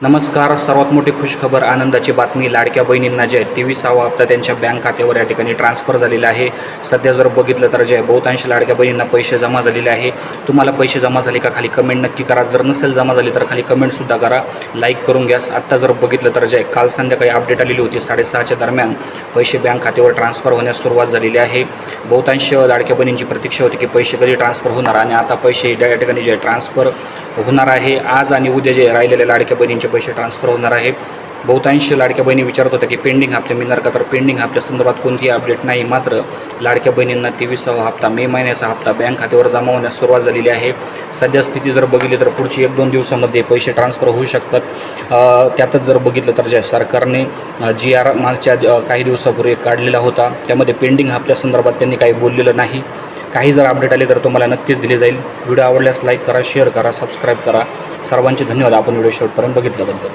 नमस्कार. सर्वात मोठी खुशखबर, आनंदाची बातमी. लाडक्या बहिणींना जे 23वा हप्ता त्यांच्या बँक खात्यावर या ठिकाणी ट्रान्सफर झालेला आहे. सध्या जर बघितलं तर जे बहुतांश लाडक्या बहिणींना पैसे जमा झालेले आहे. तुम्हाला पैसे जमा झाले का खाली कमेंट नक्की करा. जर नसेल जमा झाली तर खाली कमेंटसुद्धा करा, लाईक करून घ्या. आत्ता जर बघितलं तर जे काल संध्याकाळी अपडेट आलेली होती, 6:30च्या दरम्यान पैसे बँक खात्यावर ट्रान्सफर होण्यास सुरुवात झालेली आहे. बहुतांश लाडक्या बहिणींची प्रतीक्षा होती की पैसे कधी ट्रान्सफर होणार, आणि आता पैसे या ठिकाणी जे ट्रान्सफर होणार आहे. आज आणि उद्या जे राहिलेल्या लाडक्या बहिणींचे पैसे ट्रान्सफर होणार आहे. बहुतांश लाडक्या बहिणी विचारत होत्या की पेंडिंग हप्ते मिळणार का, तर पेंडिंग हप्त्या संदर्भात कोणतीही अपडेट नाही. मात्र लाडक्या बहिणींना 23वा हप्ता, मे महिन्याचा हप्ता बँक खात्यावर जमा होण्यास सुरुवात झालेली आहे. सध्या स्थिती जर बघितली तर पुढची 1-2 दिवसांमध्ये पैसे ट्रान्सफर होऊ शकतात. त्यातच जर बघितलं तर जे सरकारने GR मागच्या काही दिवसापूर्वी काढलेला होता, त्यामध्ये पेंडिंग हप्त्यासंदर्भात त्यांनी काही बोललेलं नाही. काही जर अपडेट आले तर तुम्हाला नक्कीच दिले जाईल. व्हिडिओ आवडल्यास लाईक करा, शेअर करा, सबस्क्राईब करा. सर्वांचे धन्यवाद आपण व्हिडिओ शेवटपर्यंत बघितल्याबद्दल.